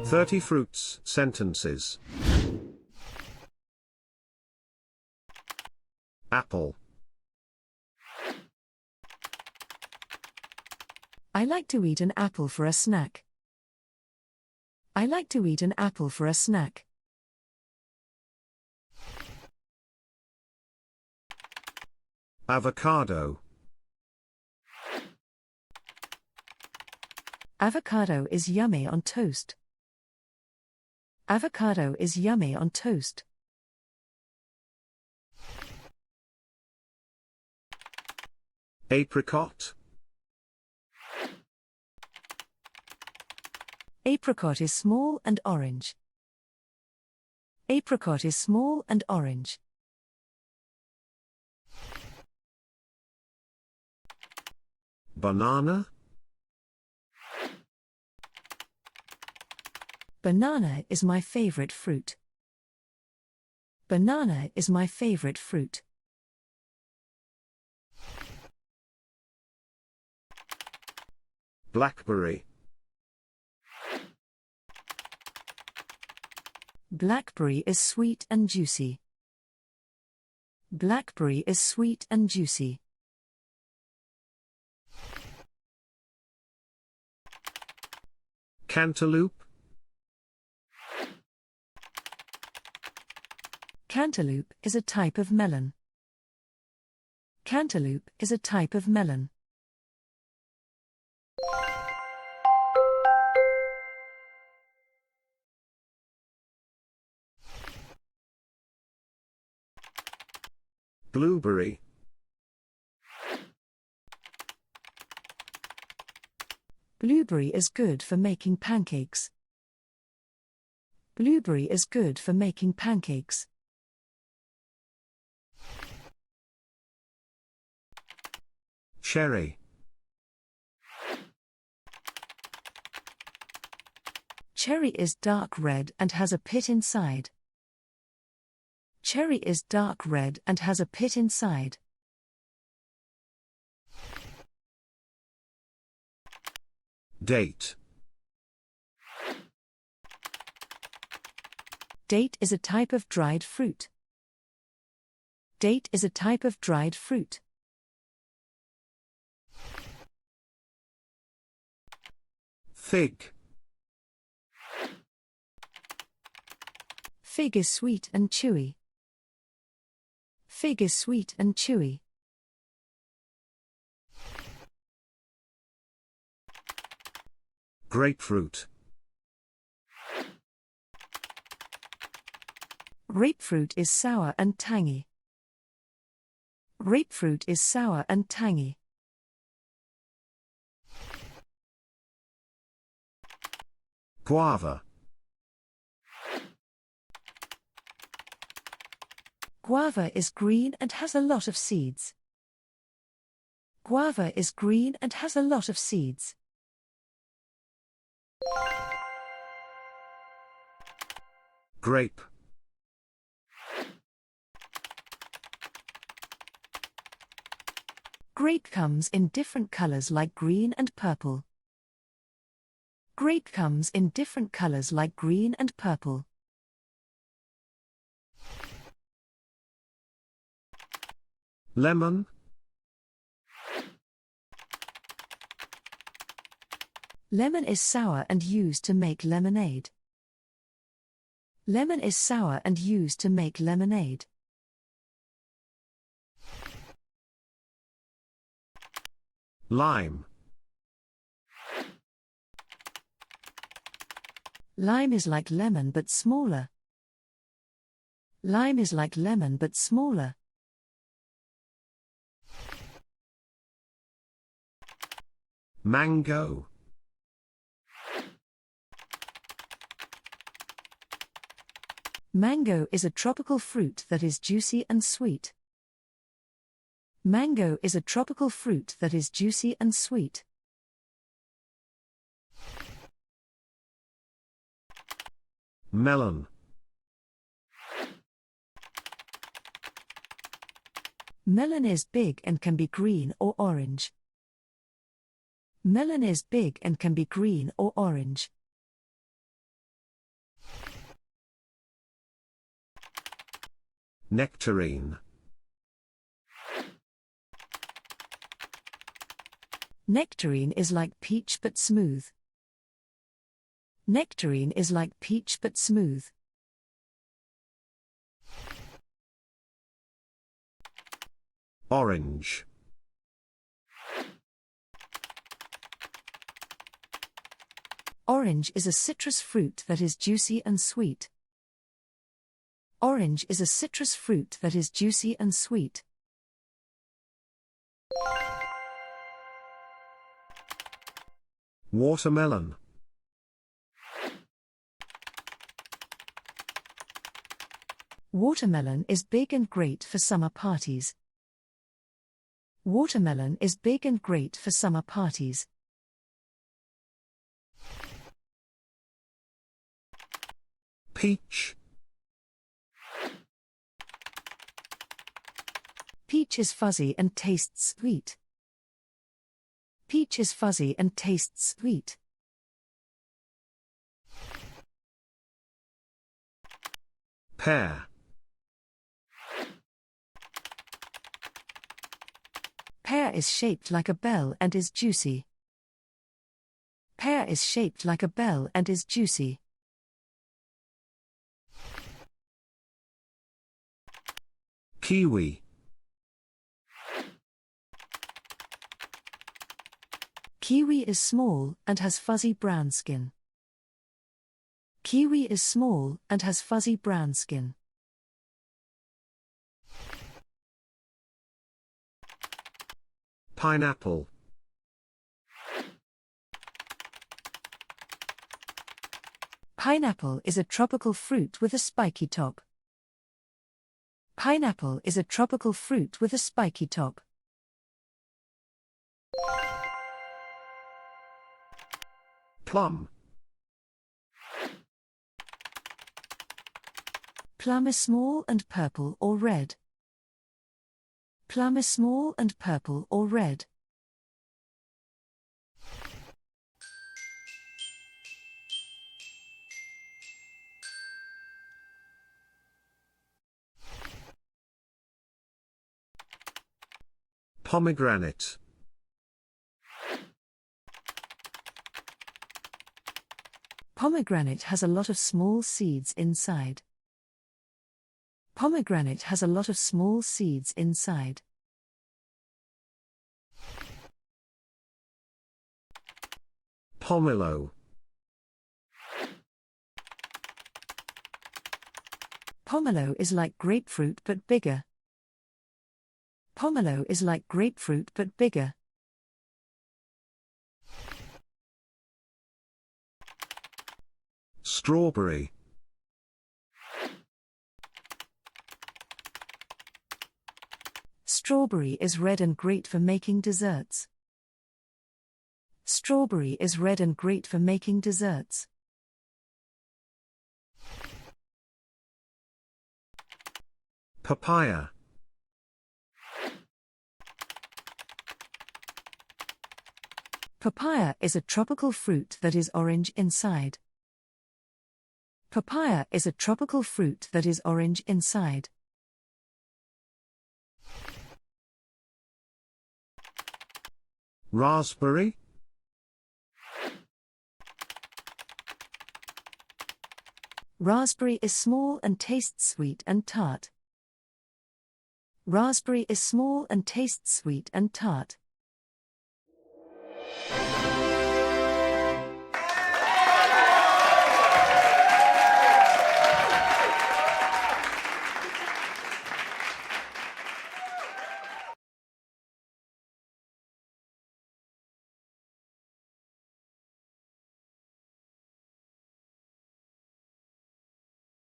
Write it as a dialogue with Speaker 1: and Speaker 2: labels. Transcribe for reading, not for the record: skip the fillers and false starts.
Speaker 1: 30 fruits sentences. Apple.
Speaker 2: I like to eat an apple for a snack. I like to eat an apple for a snack.
Speaker 1: Avocado.
Speaker 2: Avocado is yummy on toast. Avocado is yummy on toast.
Speaker 1: Apricot.
Speaker 2: Apricot is small and orange. Apricot is small and orange.
Speaker 1: Banana.
Speaker 2: Banana is my favorite fruit. Banana is my favorite fruit.
Speaker 1: Blackberry.
Speaker 2: Blackberry is sweet and juicy. Blackberry is sweet and juicy.
Speaker 1: Cantaloupe.
Speaker 2: Cantaloupe is a type of melon. Cantaloupe is a type of melon.
Speaker 1: Blueberry.
Speaker 2: Blueberry is good for making pancakes. Blueberry is good for making pancakes.
Speaker 1: Cherry.
Speaker 2: Cherry is dark red and has a pit inside. Cherry is dark red and has a pit inside.
Speaker 1: Date.
Speaker 2: Date is a type of dried fruit. Date is a type of dried fruit.
Speaker 1: Fig.
Speaker 2: Fig is sweet and chewy. Fig is sweet and chewy.
Speaker 1: Grapefruit.
Speaker 2: Grapefruit is sour and tangy. Grapefruit is sour and tangy.
Speaker 1: Guava.
Speaker 2: Guava is green and has a lot of seeds. Guava is green and has a lot of seeds.
Speaker 1: Grape.
Speaker 2: Grape comes in different colors like green and purple. Grape comes in different colors like green and purple.
Speaker 1: Lemon.
Speaker 2: Lemon is sour and used to make lemonade. Lemon is sour and used to make lemonade.
Speaker 1: Lime.
Speaker 2: Lime is like lemon but smaller. Lime is like lemon but smaller.
Speaker 1: Mango.
Speaker 2: Mango is a tropical fruit that is juicy and sweet. Mango is a tropical fruit that is juicy and sweet.
Speaker 1: Melon.
Speaker 2: Melon is big and can be green or orange. Melon is big and can be green or orange.
Speaker 1: Nectarine.
Speaker 2: Nectarine is like peach but smooth. Nectarine is like peach but smooth.
Speaker 1: Orange.
Speaker 2: Orange is a citrus fruit that is juicy and sweet. Orange is a citrus fruit that is juicy and sweet.
Speaker 1: Watermelon.
Speaker 2: Watermelon is big and great for summer parties. Watermelon is big and great for summer parties.
Speaker 1: Peach.
Speaker 2: Peach is fuzzy and tastes sweet. Peach is fuzzy and tastes sweet.
Speaker 1: Pear.
Speaker 2: Pear is shaped like a bell and is juicy. Pear is shaped like a bell and is juicy.
Speaker 1: Kiwi.
Speaker 2: Kiwi is small and has fuzzy brown skin. Kiwi is small and has fuzzy brown skin.
Speaker 1: Pineapple.
Speaker 2: Pineapple is a tropical fruit with a spiky top. Pineapple is a tropical fruit with a spiky top.
Speaker 1: Plum.
Speaker 2: Plum is small and purple or red. Plum is small and purple or red.
Speaker 1: Pomegranate.
Speaker 2: Pomegranate has a lot of small seeds inside. Pomegranate has a lot of small seeds inside.
Speaker 1: Pomelo.
Speaker 2: Pomelo is like grapefruit but bigger. Pomelo is like grapefruit but bigger.
Speaker 1: Strawberry.
Speaker 2: Strawberry is red and great for making desserts. Strawberry is red and great for making desserts.
Speaker 1: Papaya.
Speaker 2: Papaya is a tropical fruit that is orange inside. Papaya is a tropical fruit that is orange inside.
Speaker 1: Raspberry.
Speaker 2: Raspberry is small and tastes sweet and tart. Raspberry is small and tastes sweet and tart.